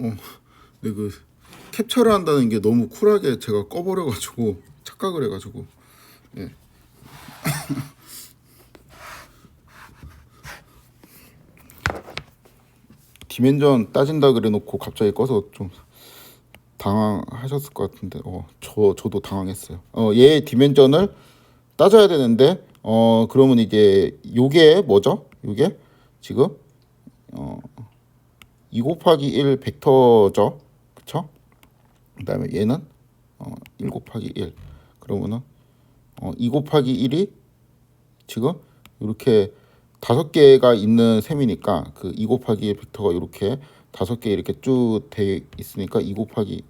근데 그 캡처를 한다는 게 너무 쿨하게 제가 꺼버려가지고 착각을 해가지고. 예. 디멘전 따진다 그래놓고 갑자기 꺼서 좀 당황하셨을 것 같은데, 저도 당황했어요. 얘 디멘전을 따져야 되는데, 그러면 이제 요게 뭐죠? 요게 지금 2 곱하기 1 벡터죠, 그쵸? 그다음에 얘는 1 곱하기 1. 그러면은 2 곱하기 1이 지금 이렇게 5개가 있는 셈이니까 그 2 곱하기 1 벡터가 이렇게 5개 이렇게 쭉 돼 있으니까 2 곱하기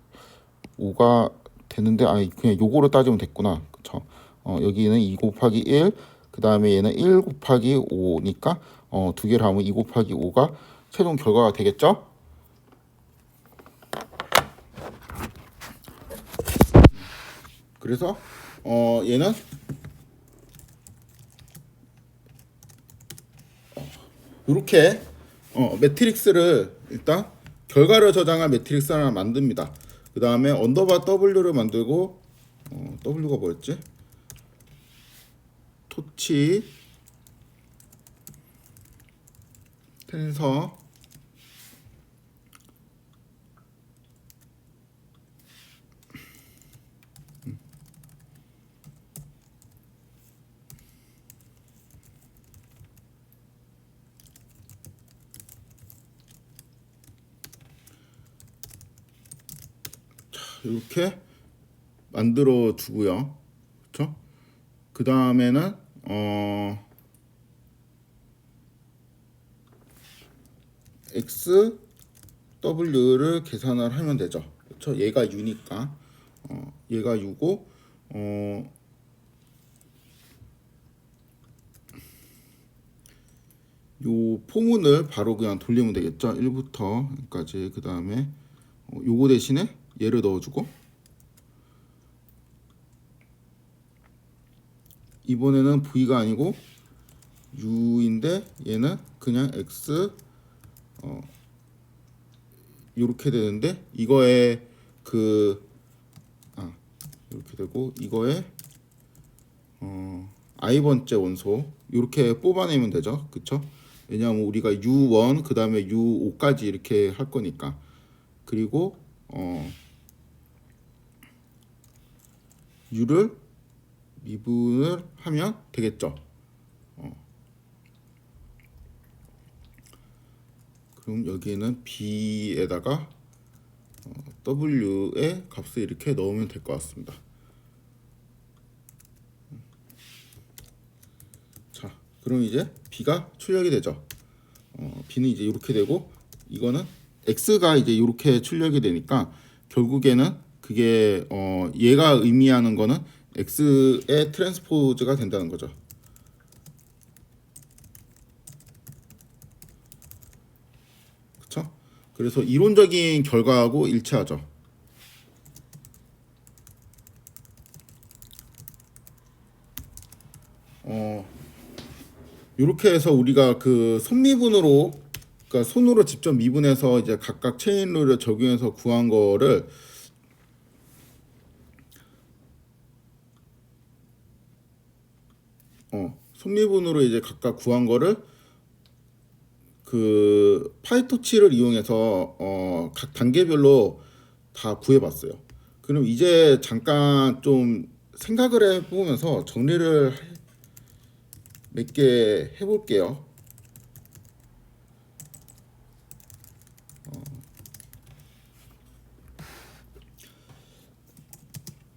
5가 되는데, 그냥 요거로 따지면 됐구나, 그쵸? 여기는 2 곱하기 1, 그 다음에 얘는 1 곱하기 5니까 두 개를 하면 2 곱하기 5가 최종 결과가 되겠죠? 그래서 얘는 이렇게 매트릭스를 일단 결과를 저장할 매트릭스 하나 만듭니다. 그 다음에 언더바 W를 만들고, W가 뭐였지? 토치 텐서 이렇게 만들어 두고요. 그렇죠? 그 다음에는 x w를 계산을 하면 되죠. 그렇죠? 얘가 u니까 얘가 u고 요 포문을 바로 그냥 돌리면 되겠죠. 1부터 여기까지. 그 다음에 요거 대신에 얘를 넣어주고, 이번에는 v가 아니고 u인데 얘는 그냥 x 이렇게 되는데, 이거에 이렇게 되고, 이거에 i번째 원소 이렇게 뽑아내면 되죠, 그쵸? 왜냐하면 우리가 u1 그 다음에 u5까지 이렇게 할 거니까. 그리고 u를 미분을 하면 되겠죠. 그럼 여기에는 b에다가 w의 값을 이렇게 넣으면 될 것 같습니다. 자, 그럼 이제 b가 출력이 되죠. b는 이제 이렇게 되고, 이거는 x가 이제 이렇게 출력이 되니까 결국에는 그게 얘가 의미하는 거는 x의 트랜스포즈가 된다는 거죠. 그렇죠? 그래서 이론적인 결과하고 일치하죠. 이렇게 해서 우리가 그 손미분으로, 그러니까 손으로 직접 미분해서 이제 각각 체인 룰을 적용해서 구한 거를 손미분으로 이제 각각 구한 거를 그 파이토치를 이용해서 각 단계별로 다 구해봤어요. 그럼 이제 잠깐 좀 생각을 해보면서 정리를 몇 개 해볼게요.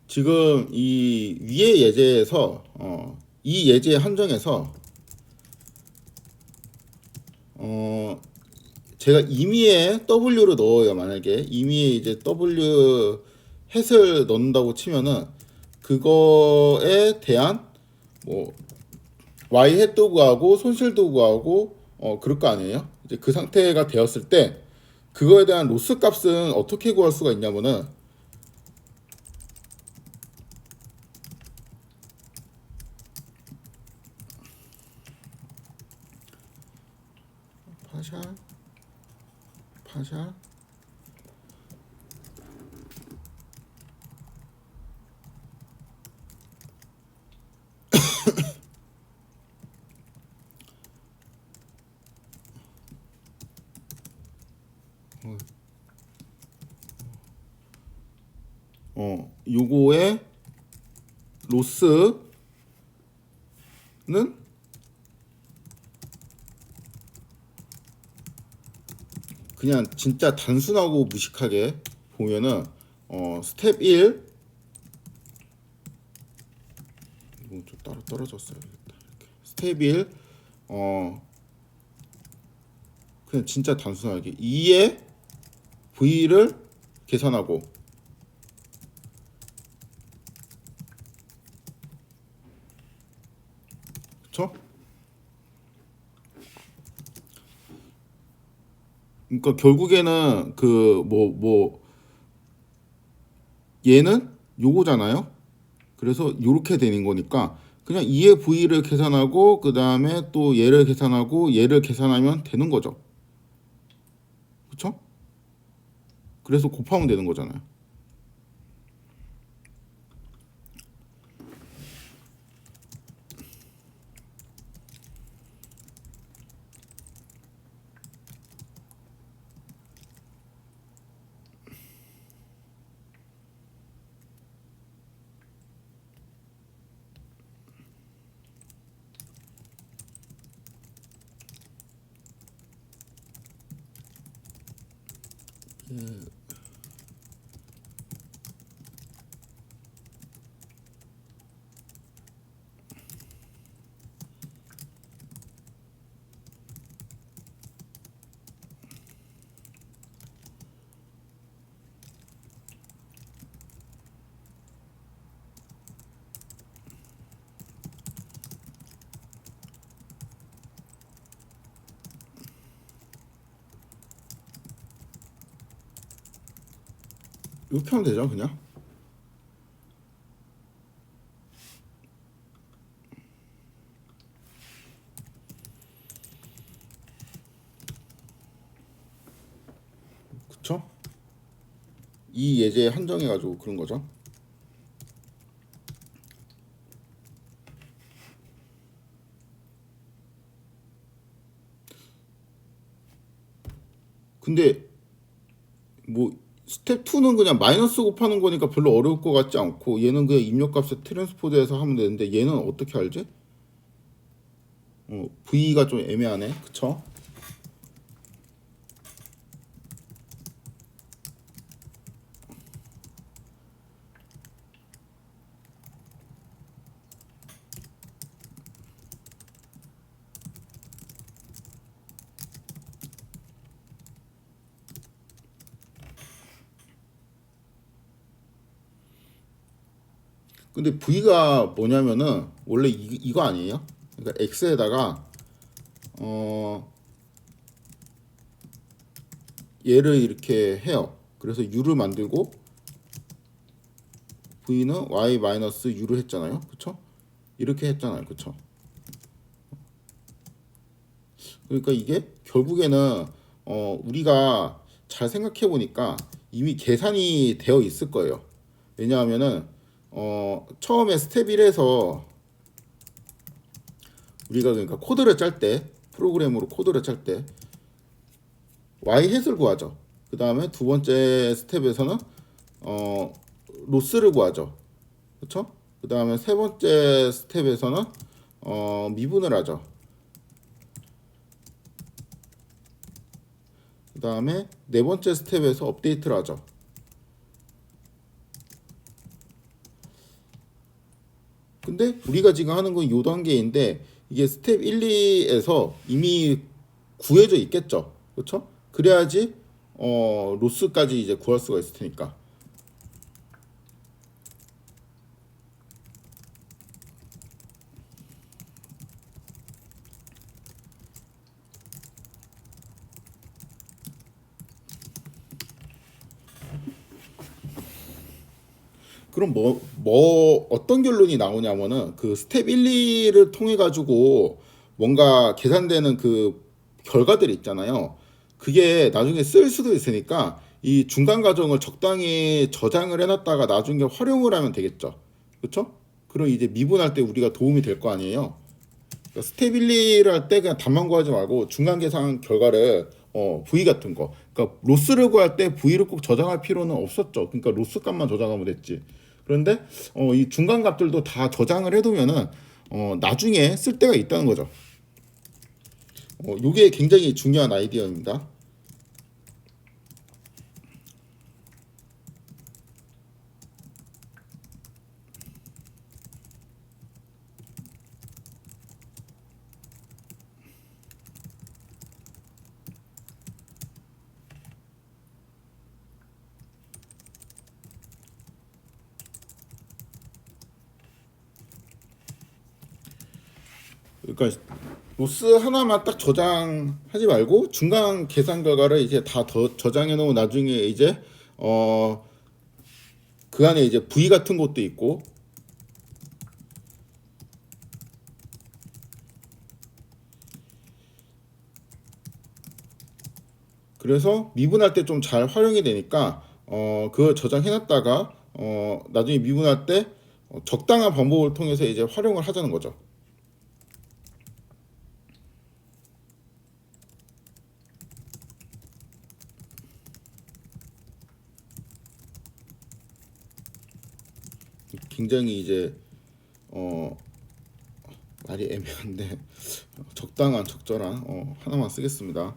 지금 이 위의 예제에서 이 예제 한정에서 제가 임의의 W를 넣어요. 만약에 임의에 이제 W 햇을 넣는다고 치면은 그거에 대한 뭐 Y 햇도 구하고 손실도 구하고 그럴 거 아니에요. 이제 그 상태가 되었을 때 그거에 대한 로스 값은 어떻게 구할 수가 있냐면은 파샬 요거의 로스는 그냥 진짜 단순하고 무식하게 보면은 스텝 1 이건 좀 따로 떨어졌어요. 이렇게. 스텝 1 그냥 진짜 단순하게 2의 V를 계산하고 그쵸? 그러니까 결국에는 그 얘는 요거잖아요. 그래서 요렇게 되는 거니까 그냥 2의 V를 계산하고 그 다음에 또 얘를 계산하고 얘를 계산하면 되는 거죠. 그쵸? 그래서 곱하면 되는 거잖아요. 이렇게 하면 되죠, 그냥. 그쵸? 이 예제에 한정해가지고 그런 거죠. 근데 뭐 스텝 2는 그냥 마이너스 곱하는 거니까 별로 어려울 것 같지 않고 얘는 그냥 입력값에 트랜스포즈해서 하면 되는데 얘는 어떻게 알지? V가 좀 애매하네. 그쵸? 근데 V가 뭐냐면은 원래 이거 아니에요? 그러니까 X에다가 얘를 이렇게 해요. 그래서 U를 만들고 V는 Y 마이너스 U를 했잖아요. 그쵸? 이렇게 했잖아요. 그쵸? 그러니까 이게 결국에는 우리가 잘 생각해 보니까 이미 계산이 되어 있을 거예요. 왜냐하면은 처음에 스텝 1에서 우리가 그러니까 코드를 짤 때 프로그램으로 코드를 짤 때 y 햇을 구하죠. 그 다음에 두 번째 스텝에서는 로스를 구하죠. 그렇죠? 그 다음에 세 번째 스텝에서는 미분을 하죠. 그 다음에 네 번째 스텝에서 업데이트를 하죠. 근데 우리가 지금 하는 건 요 단계인데 이게 스텝 1, 2에서 이미 구해져 있겠죠. 그렇죠? 그래야지 로스까지 이제 구할 수가 있을 테니까. 그럼 어떤 결론이 나오냐면은 그 스텝 1, 2를 통해 가지고 뭔가 계산되는 그 결과들이 있잖아요. 그게 나중에 쓸 수도 있으니까 이 중간 과정을 적당히 저장을 해놨다가 나중에 활용을 하면 되겠죠. 그렇죠? 그럼 이제 미분할 때 우리가 도움이 될 거 아니에요. 그러니까 스텝 1, 2를 할 때 그냥 답만 구하지 말고 중간 계산 결과를 V 같은 거. 그러니까 로스를 구할 때 V를 꼭 저장할 필요는 없었죠. 그러니까 로스 값만 저장하면 됐지. 그런데 이 중간 값들도 다 저장을 해두면은 나중에 쓸 때가 있다는 거죠. 요게 굉장히 중요한 아이디어입니다. 그러니까 로스 하나만 딱 저장하지 말고 중간 계산 결과를 이제 다 저장해 놓은 나중에 이제 그 안에 이제 V 같은 것도 있고 그래서 미분할 때 좀 잘 활용이 되니까 그걸 저장해 놨다가 나중에 미분할 때 적당한 방법을 통해서 이제 활용을 하자는 거죠. 굉장히 이제 말이 애매한데 적당한 적절한 하나만 쓰겠습니다.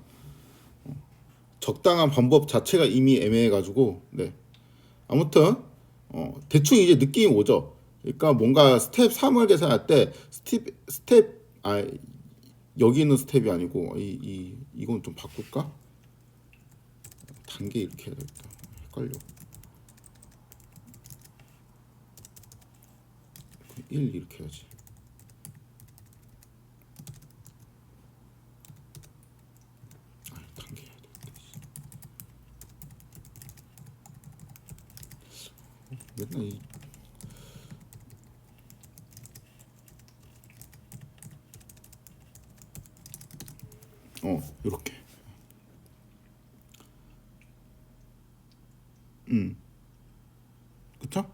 적당한 방법 자체가 이미 애매해가지고 네 아무튼 대충 이제 느낌이 오죠. 그러니까 뭔가 스텝 3을 계산할 때 여기 있는 스텝이 아니고 이건 좀 바꿀까? 단계 이렇게 해야 되겠다. 헷갈려. 1 이렇게 해야지. 단계 해야 되겠다. 맨날 이렇게. 그쵸?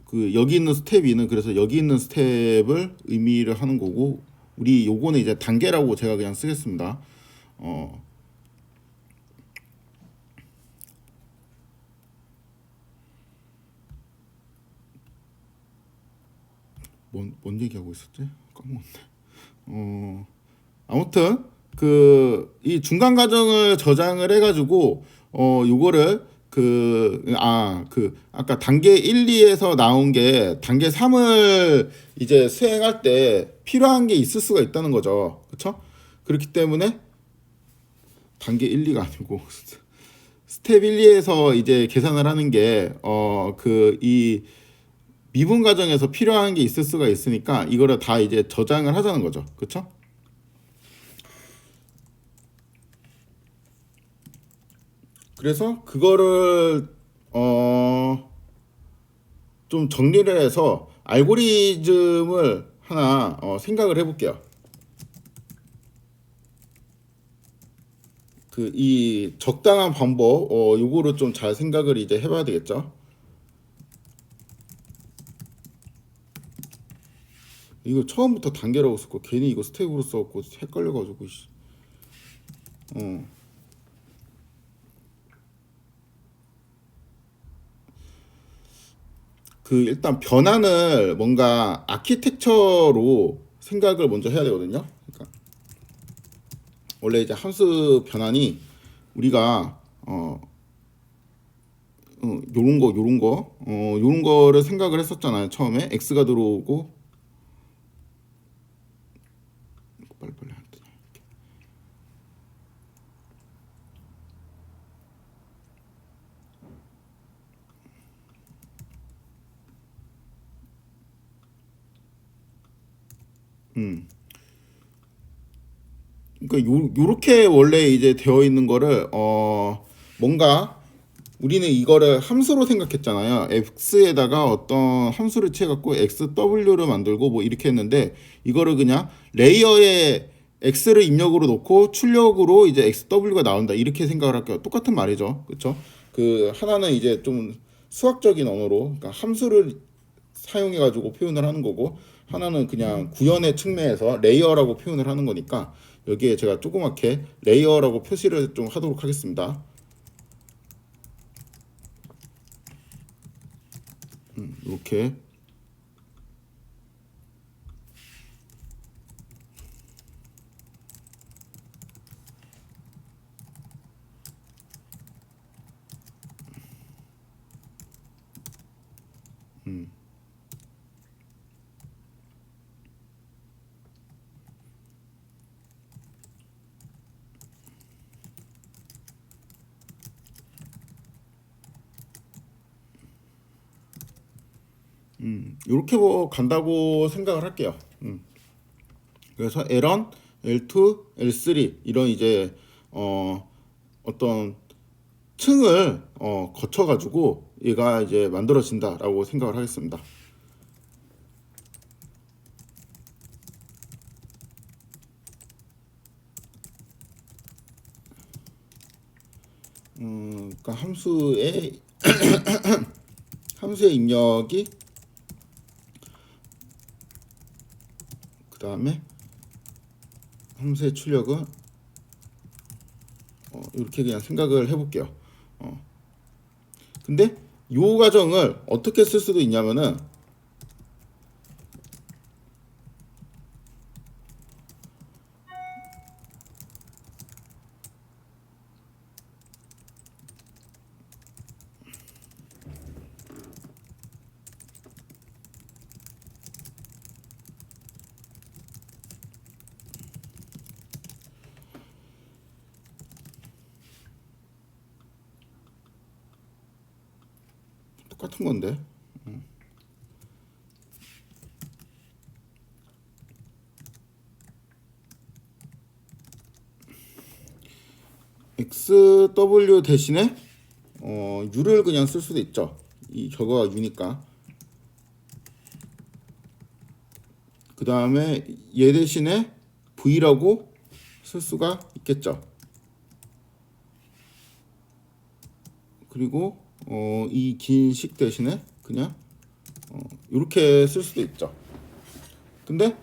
그 여기 있는 스텝 2는 그래서 여기 있는 스텝을 의미를 하는 거고 우리 요거는 이제 단계라고 제가 그냥 쓰겠습니다. 뭔 얘기하고 있었지? 까먹었네. 아무튼 그 이 중간 과정을 저장을 해가지고 요거를 아까 단계 1, 2에서 나온 게 단계 3을 이제 수행할 때 필요한 게 있을 수가 있다는 거죠. 그렇죠? 그렇기 때문에 단계 1, 2가 아니고 스텝 1, 2에서 이제 계산을 하는 게 이 미분 과정에서 필요한 게 있을 수가 있으니까 이거를 다 이제 저장을 하자는 거죠. 그렇죠? 그래서 그거를 좀 정리를 해서 알고리즘을 하나 생각을 해볼게요. 그 이 적당한 방법 요거를 좀 잘 생각을 이제 해봐야 되겠죠. 이거 처음부터 단계라고 썼고 괜히 이거 스텝으로 써갖고 헷갈려가지고 그 일단 변환을 뭔가 아키텍처로 생각을 먼저 해야 되거든요. 그러니까 원래 이제 함수 변환이 우리가 요런 거를 생각을 했었잖아요. 처음에 x가 들어오고 빨리빨리 할 때. 그러니까 요렇게 원래 이제 되어 있는 거를 뭔가 우리는 이거를 함수로 생각했잖아요. x에다가 어떤 함수를 취해갖고 xw를 만들고 뭐 이렇게 했는데 이거를 그냥 레이어에 x를 입력으로 놓고 출력으로 이제 xw가 나온다 이렇게 생각을 할게요. 똑같은 말이죠, 그렇죠? 그 하나는 이제 좀 수학적인 언어로 그러니까 함수를 사용해가지고 표현을 하는 거고 하나는 그냥 구현의 측면에서 레이어라고 표현을 하는 거니까 여기에 제가 조그맣게 레이어라고 표시를 좀 하도록 하겠습니다. 이렇게 이렇게 뭐 간다고 생각을 할게요. 그래서 L1, L2, L3 이런 이제 어떤 층을 거쳐 가지고 얘가 이제 만들어진다라고 생각을 하겠습니다. 그러니까 함수의 입력이 그 다음에 함수의 출력은 이렇게 그냥 생각을 해볼게요. 근데 이 과정을 어떻게 쓸 수도 있냐면은 똑같은 건데 XW 대신에 U를 그냥 쓸 수도 있죠. 이 저거가 U니까. 그 다음에 얘 대신에 V라고 쓸 수가 있겠죠. 그리고 이 긴 식 대신에 그냥 이렇게 쓸 수도 있죠. 근데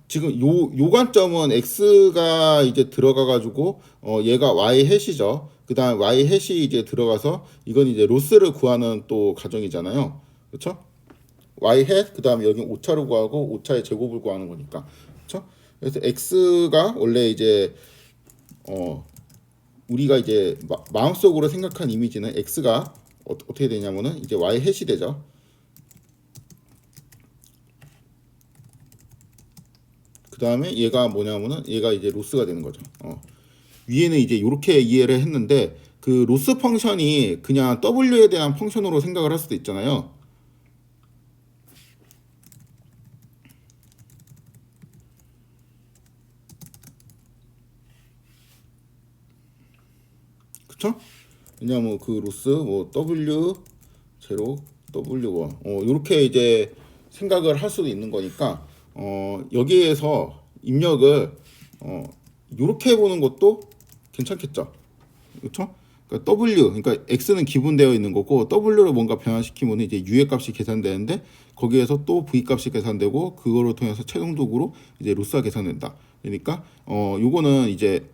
지금 요 관점은 x가 이제 들어가 가지고 얘가 y 해시죠. 그다음 y 해시 이제 들어가서 이건 이제 로스를 구하는 또 과정이잖아요. 그렇죠? y 해 그다음에 여기 오차를 구하고 오차의 제곱을 구하는 거니까. 그렇죠? 그래서 x가 원래 이제 우리가 이제 마음속으로 생각한 이미지는 x가 어떻게 되냐면은 이제 y 해시 되죠. 그 다음에 얘가 뭐냐면은 얘가 이제 로스가 되는 거죠. 위에는 이제 이렇게 이해를 했는데 그 로스 펑션이 그냥 W에 대한 펑션으로 생각을 할 수도 있잖아요. 그쵸? 왜냐면 그 로스 뭐 W 제로 W1 이렇게 이제 생각을 할 수도 있는 거니까 여기에서 입력을 이렇게 해보는 것도 괜찮겠죠. 그렇죠? 그러니까 W, 그러니까 X는 기본되어 있는 거고 W를 뭔가 변화시키면 이제 U의 값이 계산되는데 거기에서 또 V 값이 계산되고 그거를 통해서 최종적으로 이제 로스가 계산된다. 그러니까 요거는 이제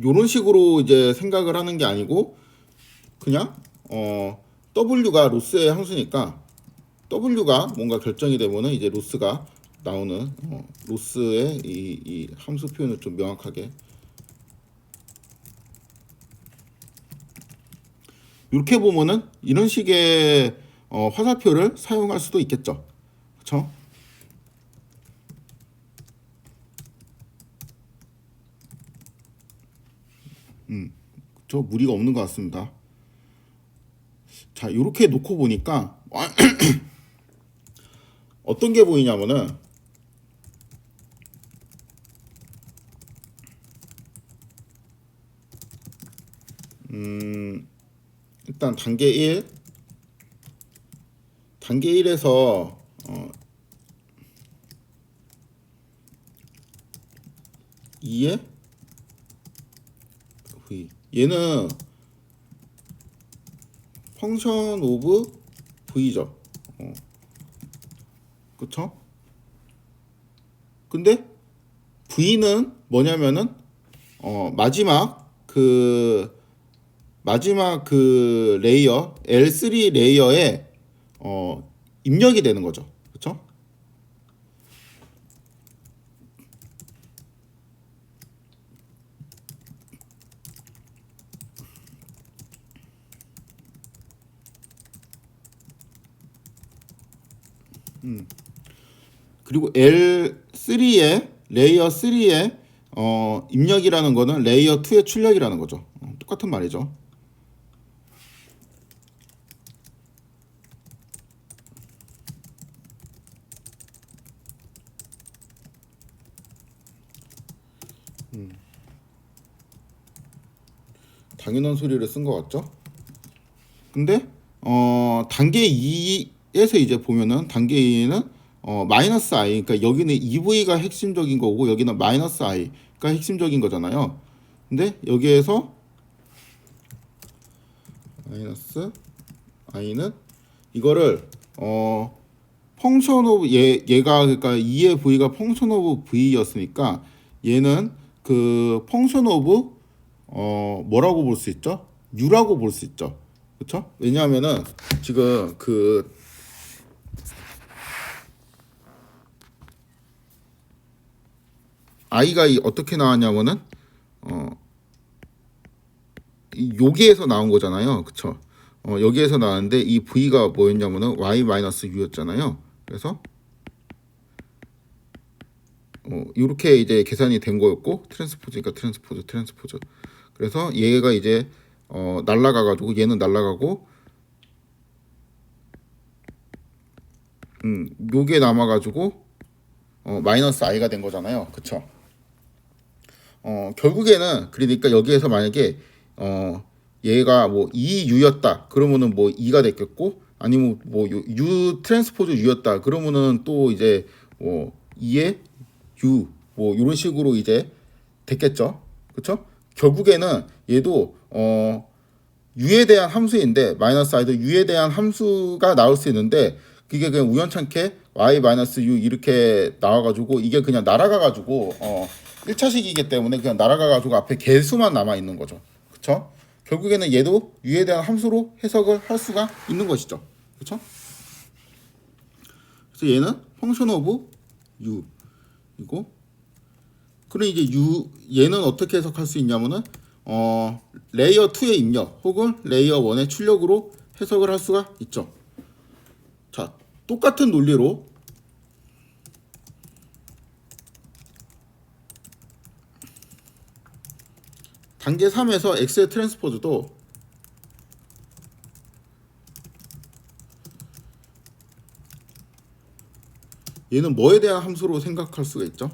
요런 식으로 이제 생각을 하는 게 아니고 그냥 W가 로스의 함수니까 W가 뭔가 결정이 되면은 이제 로스가 나오는 로스의 이 함수 표현을 좀 명확하게 이렇게 보면은 이런 식의 화살표를 사용할 수도 있겠죠. 그렇죠? 저 무리가 없는 것 같습니다. 자, 이렇게 놓고 보니까 어떤 게 보이냐면은 일단 단계 1 단계 1에서 2에 V 얘는 펑션 오브 v죠. 그쵸? 근데 v는 뭐냐면은 마지막 그 레이어 L3 레이어에 입력이 되는 거죠. 그쵸? 그리고 L3에 레이어 3에 입력이라는 거는 레이어 2의 출력이라는 거죠. 똑같은 말이죠. 당연한 소리를 쓴 것 같죠? 근데 단계 2에서 이제 보면은 단계 2는 마이너스 i, 그러니까 여기는 ev가 핵심적인 거고 여기는 마이너스 i가 핵심적인 거잖아요. 근데 여기에서 마이너스 i는 이거를 펑션 오브 얘가 그러니까 2의 v가 펑션 오브 v였으니까 얘는 그 펑션 오브 뭐라고 볼 수 있죠? u라고 볼 수 있죠. 그렇죠? 왜냐하면은 지금 그 i가 어떻게 나왔냐면은 여기에서 나온 거잖아요. 그쵸? 여기에서 나왔는데 이 v가 뭐였냐면은 y-u였잖아요. 그래서 이렇게 이제 계산이 된 거였고 트랜스포즈니까 트랜스포즈. 그래서 얘가 이제 날라가 가지고 얘는 날라가고 요게 남아 가지고 마이너스 i가 된 거잖아요. 그쵸? 결국에는 그러니까 여기에서 만약에 얘가 뭐 2u였다 그러면은 뭐 2가 됐겠고 아니면 뭐 u 트랜스포즈 u였다 그러면은 또 이제 뭐 2의 u 뭐 이런 식으로 이제 됐겠죠. 그렇죠? 결국에는 얘도 u에 대한 함수인데 마이너스 i도 u에 대한 함수가 나올 수 있는데 그게 그냥 우연찮게 y 마이너스 u 이렇게 나와가지고 이게 그냥 날아가가지고 1차식이기 때문에 그냥 날아가가지고 앞에 개수만 남아 있는 거죠. 그쵸? 결국에는 얘도 u에 대한 함수로 해석을 할 수가 있는 것이죠. 그쵸? 그래서 얘는 펑션 오브 u이고 그럼 이제 얘는 어떻게 해석할 수 있냐면은 레이어 2의 입력 혹은 레이어 1의 출력으로 해석을 할 수가 있죠. 자, 똑같은 논리로 단계 3에서 x의 트랜스포즈도 얘는 뭐에 대한 함수로 생각할 수가 있죠?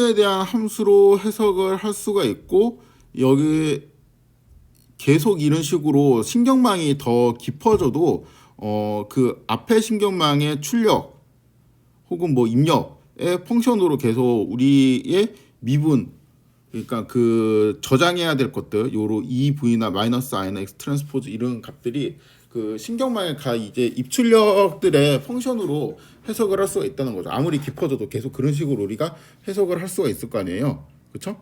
W에 대한 함수로 해석을 할 수가 있고 여기 계속 이런 식으로 신경망이 더 깊어져도 그 앞에 신경망의 출력 혹은 뭐 입력의 펑션으로 계속 우리의 미분 그러니까 그 저장해야 될 것들 요로 EV나 마이너스 I나 X 트랜스포즈 이런 값들이 그 신경망에 가 이제 입출력들의 펑션으로 해석을 할 수가 있다는 거죠. 아무리 깊어져도 계속 그런 식으로 우리가 해석을 할 수가 있을 거 아니에요. 그렇죠?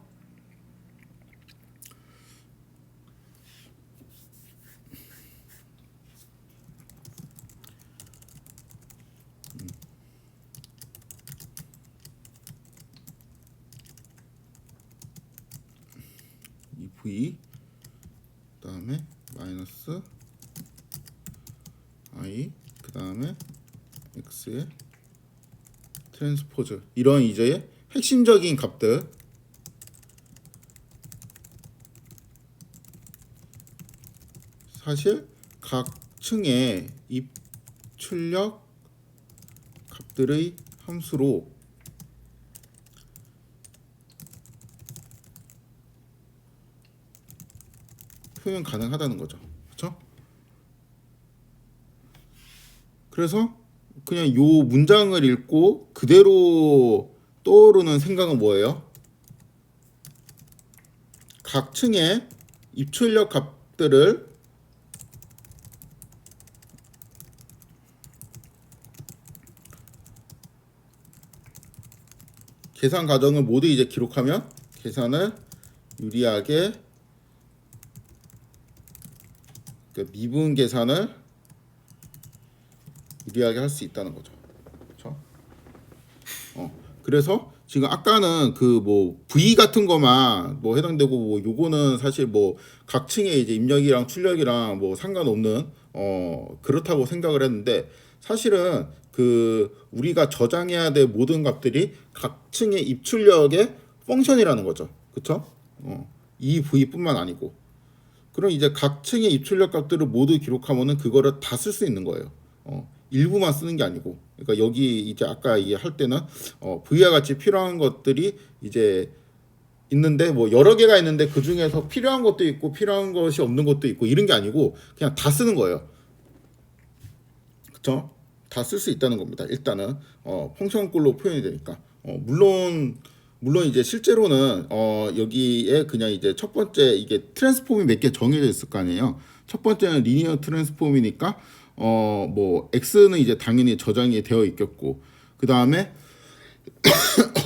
EV 그다음에 마이너스 I 그다음에 X의 트랜스포즈 이런 이제 핵심적인 값들 사실 각 층의 입출력 값들의 함수로 표현 가능하다는 거죠. 그렇죠? 그래서 그냥 요 문장을 읽고 그대로 떠오르는 생각은 뭐예요? 각 층의 입출력 값들을 계산 과정을 모두 이제 기록하면 계산을 유리하게, 그러니까 미분 계산을 유리하게 할 수 있다는 거죠. 그렇죠? 그래서 지금 아까는 그 뭐 V 같은 거만 뭐 해당되고, 뭐 요거는 사실 뭐 각 층의 이제 입력이랑 출력이랑 뭐 상관없는 그렇다고 생각을 했는데, 사실은 그 우리가 저장해야 될 모든 값들이 각 층의 입출력의 펑션이라는 거죠. 그렇죠? 이 V뿐만 아니고. 그럼 이제 각 층의 입출력 값들을 모두 기록하면은 그거를 다 쓸 수 있는 거예요. 일부만 쓰는 게 아니고. 그러니까 여기 이제 아까 할 때는 V와 같이 필요한 것들이 이제 있는데, 뭐 여러 개가 있는데 그 중에서 필요한 것도 있고 필요한 것이 없는 것도 있고 이런 게 아니고 그냥 다 쓰는 거예요. 그렇죠? 다 쓸 수 있다는 겁니다. 일단은 펑션꼴로 표현이 되니까. 물론 이제 실제로는 여기에 그냥 이제 첫 번째 이게 트랜스폼이 몇 개 정해져 있을 거 아니에요. 첫 번째는 리니어 트랜스폼이니까 뭐 x는 이제 당연히 저장이 되어 있겠고, 그 다음에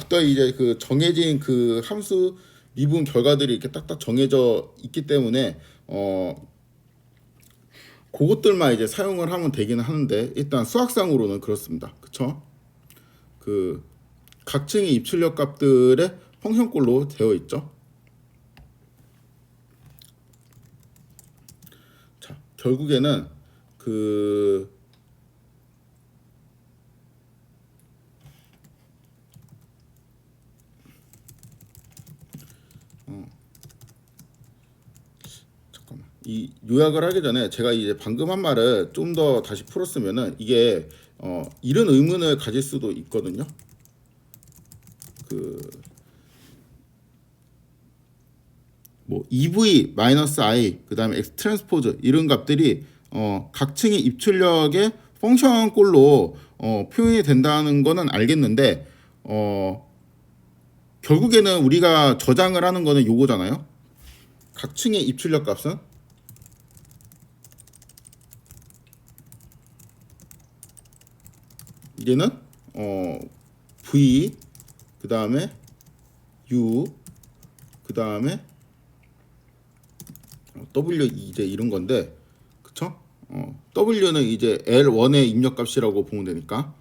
또 이제 그 정해진 그 함수 미분 결과들이 이렇게 딱딱 정해져 있기 때문에 그것들만 이제 사용을 하면 되기는 하는데, 일단 수학상으로는 그렇습니다. 그쵸? 그 각층의 입출력 값들의 펑션꼴로 되어 있죠. 자, 결국에는 그 잠깐만, 이 요약을 하기 전에 제가 이제 방금 한 말을 좀 더 다시 풀었으면은 이게 이런 의문을 가질 수도 있거든요. 그 뭐 EV-I 그다음에 X 트랜스포즈 이런 값들이 각 층의 입출력의 펑션꼴로 표현이 된다는 거는 알겠는데, 결국에는 우리가 저장을 하는 거는 요거잖아요. 각 층의 입출력 값은 얘는 V 그 다음에 U 그 다음에 W 이제 이런 건데, 그쵸? W는 이제 L1의 입력값이라고 보면 되니까.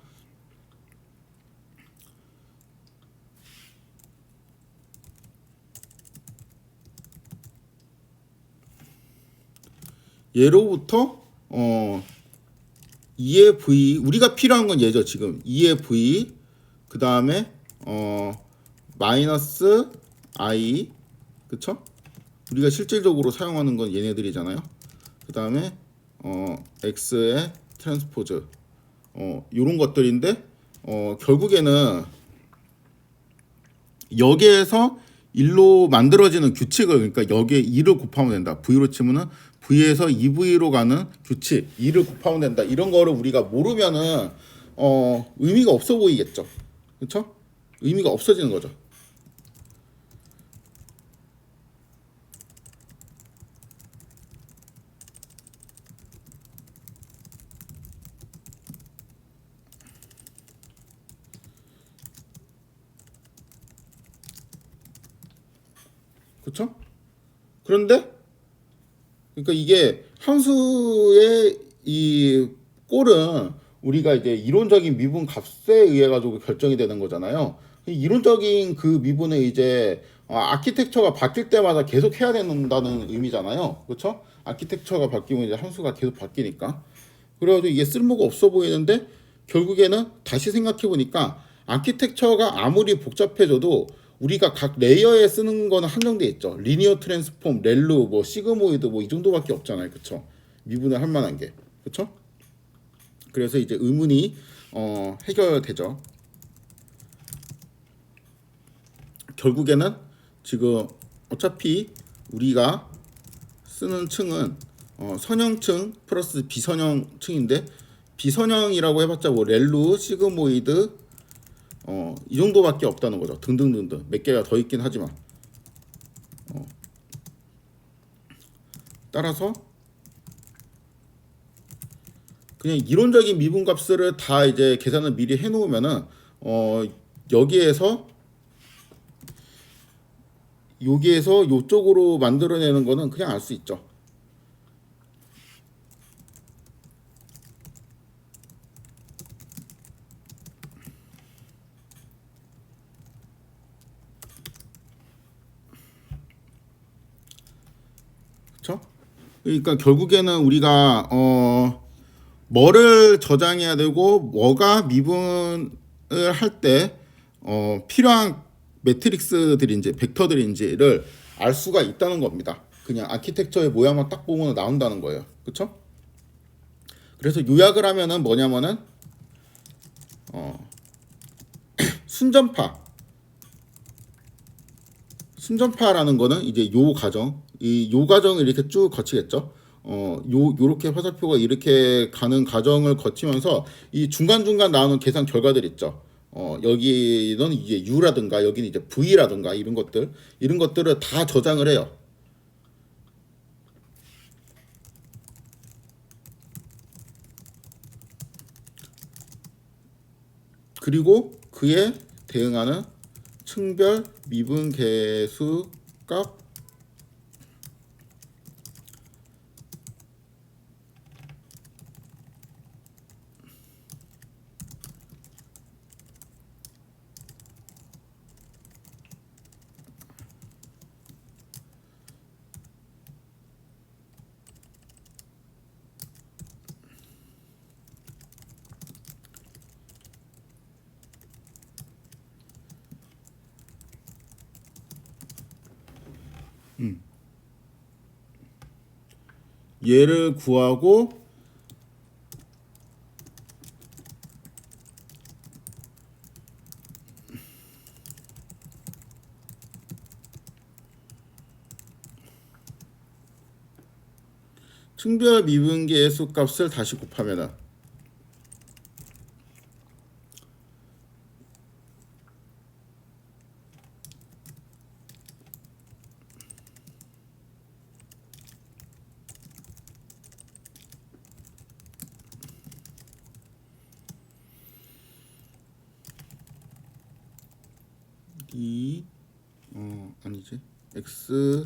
얘로부터 2의 V, 우리가 필요한 건 얘죠. 지금 2의 V 그 다음에 마이너스 I, 그쵸? 우리가 실질적으로 사용하는 건 얘네들이잖아요. 그 다음에 X의 트랜스포즈 요런 것들인데, 결국에는 여기에서 1로 만들어지는 규칙을, 그러니까 여기에 2를 곱하면 된다. V로 치면은 V에서 2V로 가는 규칙 2를 곱하면 된다. 이런 거를 우리가 모르면은 의미가 없어 보이겠죠. 그렇죠? 의미가 없어지는 거죠. 그렇죠? 그런데 그러니까 이게 함수의 이 꼴은 우리가 이제 이론적인 미분 값에 의해 가지고 결정이 되는 거잖아요. 이론적인 그 미분은 이제 아키텍처가 바뀔 때마다 계속 해야 된다는 의미잖아요. 그렇죠? 아키텍처가 바뀌면 이제 함수가 계속 바뀌니까. 그래가지고 이게 쓸모가 없어 보이는데, 결국에는 다시 생각해 보니까 아키텍처가 아무리 복잡해져도 우리가 각 레이어에 쓰는 거는 한정돼 있죠. 리니어 트랜스폼, 렐루, 뭐 시그모이드 뭐 이 정도밖에 없잖아요. 그쵸? 미분을 할 만한 게. 그렇죠? 그래서 이제 의문이 해결되죠. 결국에는 지금 어차피 우리가 쓰는 층은 선형층 플러스 비선형층인데, 비선형이라고 해봤자 뭐 렐루, 시그모이드 이 정도밖에 없다는 거죠. 등등등등 몇 개가 더 있긴 하지만 따라서 그냥 이론적인 미분값을 다 이제 계산을 미리 해놓으면은 여기에서 요쪽으로 만들어내는 거는 그냥 알 수 있죠. 그렇죠? 그러니까 결국에는 우리가 뭐를 저장해야 되고 뭐가 미분을 할 때 필요한 매트릭스들인지 벡터들인지를 알 수가 있다는 겁니다. 그냥 아키텍처의 모양만 딱 보면 나온다는 거예요. 그렇죠? 그래서 요약을 하면은 뭐냐면은 순전파라는 거는 이제 요 과정, 요 과정을 이렇게 쭉 거치겠죠. 요렇게 화살표가 이렇게 가는 과정을 거치면서 이 중간중간 나오는 계산 결과들 있죠. 여기는 이제 U라든가 여기는 이제 V라든가 이런 것들을 다 저장을 해요. 그리고 그에 대응하는 층별 미분 계수 값 얘를 구하고 층별 미분계수 값을 다시 곱하면은 아니지 x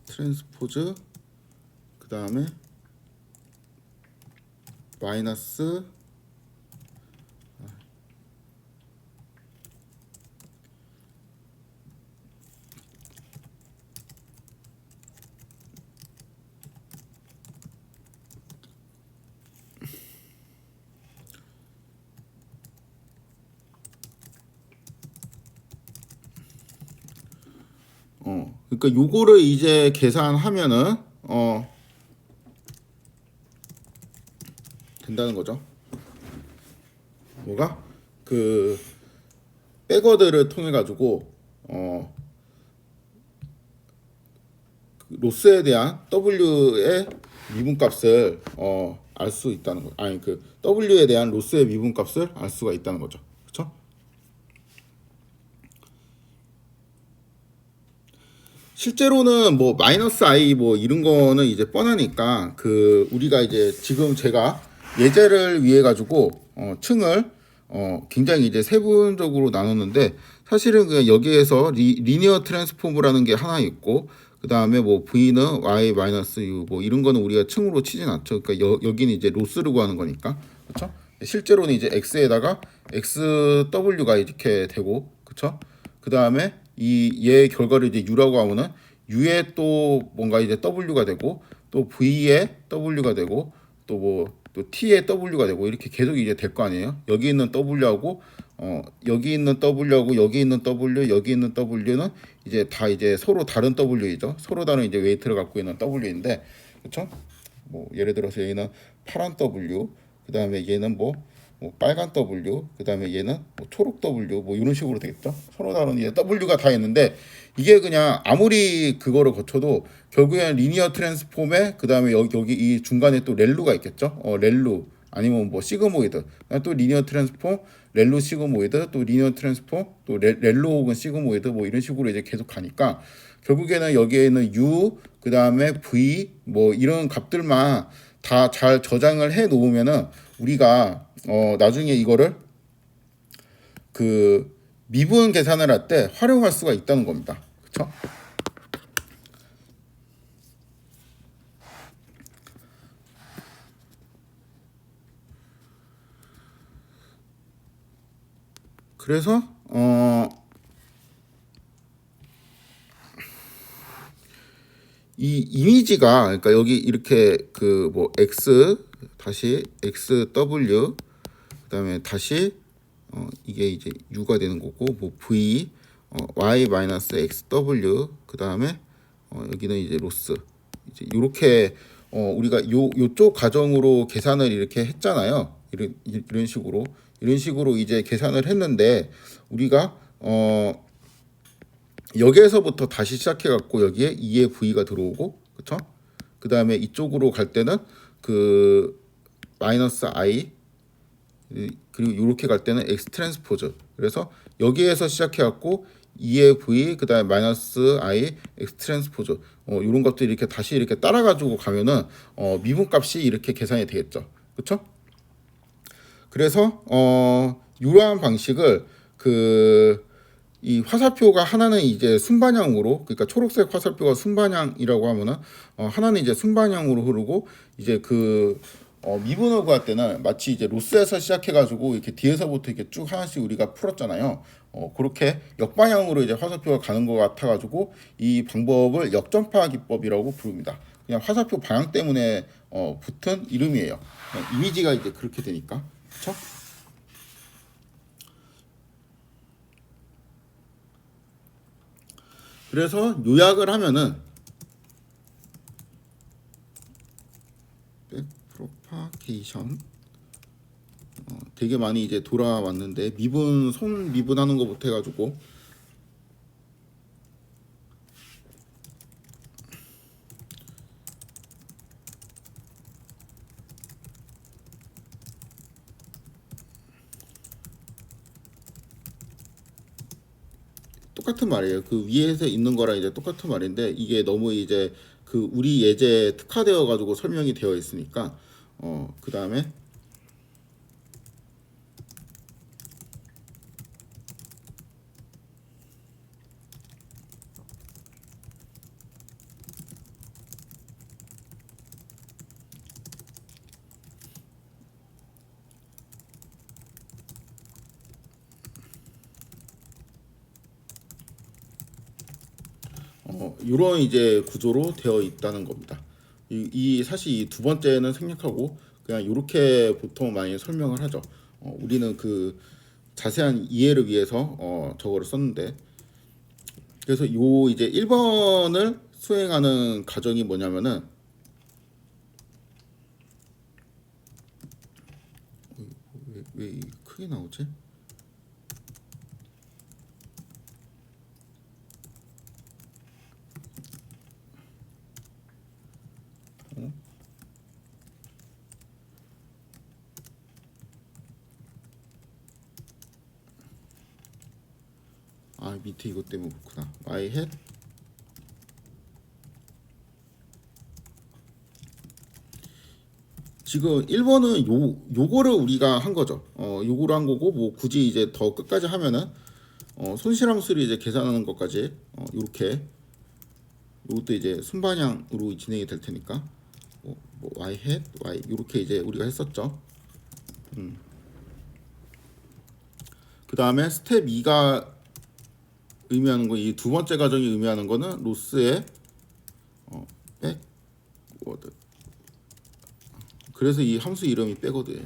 트랜스포즈 그 다음에 마이너스 그러니까 요거를 이제 계산하면은 된다는 거죠. 뭐가 그 백워드를 통해 가지고 로스에 대한 W의 미분값을 알 수 있다는 거. 아니 그 W에 대한 로스의 미분값을 알 수가 있다는 거죠. 그렇죠? 실제로는 뭐 마이너스 i 뭐 이런 거는 이제 뻔하니까 그 우리가 이제 지금 제가 예제를 위해 가지고 층을 굉장히 이제 세분적으로 나눴는데 사실은 그냥 여기에서 리니어 트랜스폼이라는 게 하나 있고 그 다음에 뭐 v는 y 마이너스 u 뭐 이런 거는 우리가 층으로 치진 않죠. 그러니까 여기는 이제 로스를 구하는 거니까 그렇죠. 실제로는 이제 x에다가 xw가 이렇게 되고 그렇죠. 그 다음에 얘 결과를 이제 u라고 하면은 u에 또 뭔가 이제 w가 되고 또 v에 w가 되고 또 뭐 또 t에 w가 되고 이렇게 계속 이제 될 거 아니에요. 여기 있는 w하고 여기 있는 W하고 여기 있는 W, 여기 있는 W는 이제 다 이제 서로 다른 W이죠. 서로 다른 이제 웨이트를 갖고 있는 W인데, 그렇죠? 뭐 예를 들어서 얘는 파란 W, 그 다음에 얘는 뭐 빨간 W, 그 다음에 얘는 뭐 초록 W, 뭐 이런 식으로 되겠죠. 서로 다른 이제 W가 다 있는데 이게 그냥 아무리 그거를 거쳐도 결국에는 리니어 트랜스폼에 그 다음에 여기 이 중간에 또 렐루가 있겠죠. 렐루 아니면 뭐 시그모이드, 또 리니어 트랜스폼, 렐루 시그모이드, 또 리니어 트랜스폼, 또 렐루 혹은 시그모이드 뭐 이런 식으로 이제 계속 가니까 결국에는 여기에 있는 U, 그 다음에 V 뭐 이런 값들만 다 잘 저장을 해 놓으면은 우리가 나중에 이거를 그 미분 계산을 할 때 활용할 수가 있다는 겁니다. 그렇죠? 그래서 이 이미지가 그러니까 여기 이렇게 그 뭐 x 다시 xw 그다음에 다시 이게 이제 u가 되는 거고 뭐 v y 마이너스 xw 그다음에 여기는 이제 로스 이제 요렇게 우리가 요쪽 가정으로 계산을 이렇게 했잖아요. 이런 식으로 이제 계산을 했는데 우리가 여기에서부터 다시 시작해 갖고 여기에 2의 v가 들어오고 그쵸? 그 다음에 이쪽으로 갈 때는 그 마이너스 i 그리고 이렇게 갈 때는 x 트랜스포즈. 그래서 여기에서 시작해 갖고 2의 v 그 다음에 마이너스 i x 트랜스포즈 이런 것들 이렇게 다시 이렇게 따라 가지고 가면은 미분값이 이렇게 계산이 되겠죠. 그쵸? 그래서 이러한 방식을 이 화살표가 하나는 이제 순반향으로 그러니까 초록색 화살표가 순반향이라고 하면은 하나는 이제 순반향으로 흐르고 이제 미분을 구할 때는 마치 이제 로스에서 시작해 가지고 이렇게 뒤에서부터 이렇게 쭉 하나씩 우리가 풀었잖아요. 그렇게 역방향으로 이제 화살표가 가는 것 같아 가지고 이 방법을 역전파 기법이라고 부릅니다. 그냥 화살표 방향 때문에 붙은 이름이에요. 이미지가 이제 그렇게 되니까. 그렇죠? 그래서 요약을 하면은 프로파게이션 되게 많이 이제 돌아왔는데 손 미분하는 거부터 해가지고 똑같은 말이에요. 그 위에서 있는 거랑 이제 똑같은 말인데 이게 너무 이제 우리 예제에 특화되어 가지고 설명이 되어 있으니까 그 다음에 이런 이제 구조로 되어 있다는 겁니다. 사실 이 두 번째는 생략하고 그냥 이렇게 보통 많이 설명을 하죠. 우리는 그 자세한 이해를 위해서 저거를 썼는데 그래서 요 이제 1번을 수행하는 과정이 뭐냐면은 왜 크게 나오지? 밑에 이것 때문에 그렇구나. y hat 지금 1번은 요거를 우리가 한 거죠. 요거를 한 거고 뭐 굳이 이제 더 끝까지 하면은 손실함수를 이제 계산하는 것까지 요렇게 요것도 이제 순반향으로 진행이 될 테니까 뭐 y hat y 요렇게 이제 우리가 했었죠. 그 다음에 스텝 2가 의미하는 거, 이 두 번째 과정이 의미하는 거는 로스의 백워드. 그래서 이 함수 이름이 백워드예요.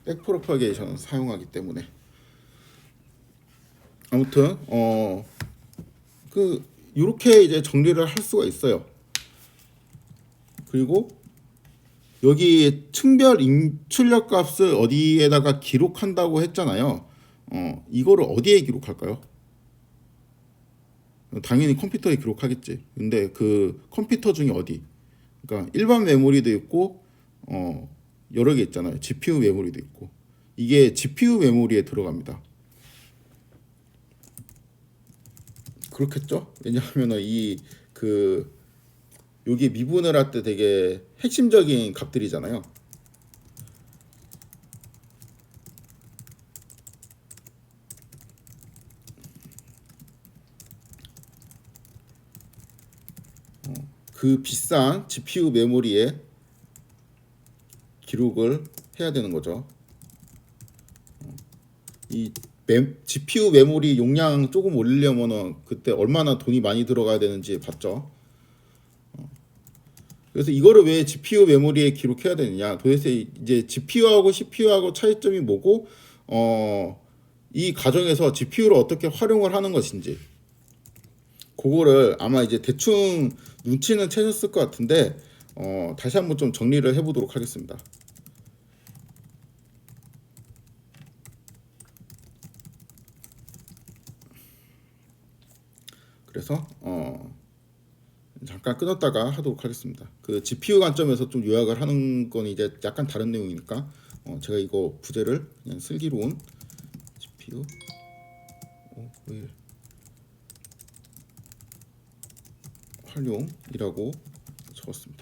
백프로파게이션 사용하기 때문에. 아무튼 그 이렇게 이제 정리를 할 수가 있어요. 그리고 여기 층별 인출력 값을 어디에다가 기록한다고 했잖아요. 이거를 어디에 기록할까요? 당연히 컴퓨터에 기록하겠지. 근데 그 컴퓨터 중에 어디? 그러니까 일반 메모리도 있고 여러 개 있잖아요. GPU 메모리도 있고. 이게 GPU 메모리에 들어갑니다. 그렇겠죠? 왜냐하면 여기 미분을 할 때 되게 핵심적인 값들이잖아요. 그 비싼 GPU 메모리에 기록을 해야 되는 거죠. 이 GPU 메모리 용량 조금 올리려면은 그때 얼마나 돈이 많이 들어가야 되는지 봤죠. 그래서 이거를 왜 GPU 메모리에 기록해야 되느냐? 도대체 이제 GPU하고 CPU하고 차이점이 뭐고, 이 과정에서 GPU를 어떻게 활용을 하는 것인지, 그거를 아마 이제 대충 눈치는 채셨을 것 같은데, 다시 한번 좀 정리를 해보도록 하겠습니다. 그래서 잠깐 끊었다가 하도록 하겠습니다. 그 GPU 관점에서 좀 요약을 하는 건 이제 약간 다른 내용이니까 제가 이거 부제를 그냥 슬기로운 GPU 활용이라고 적었습니다.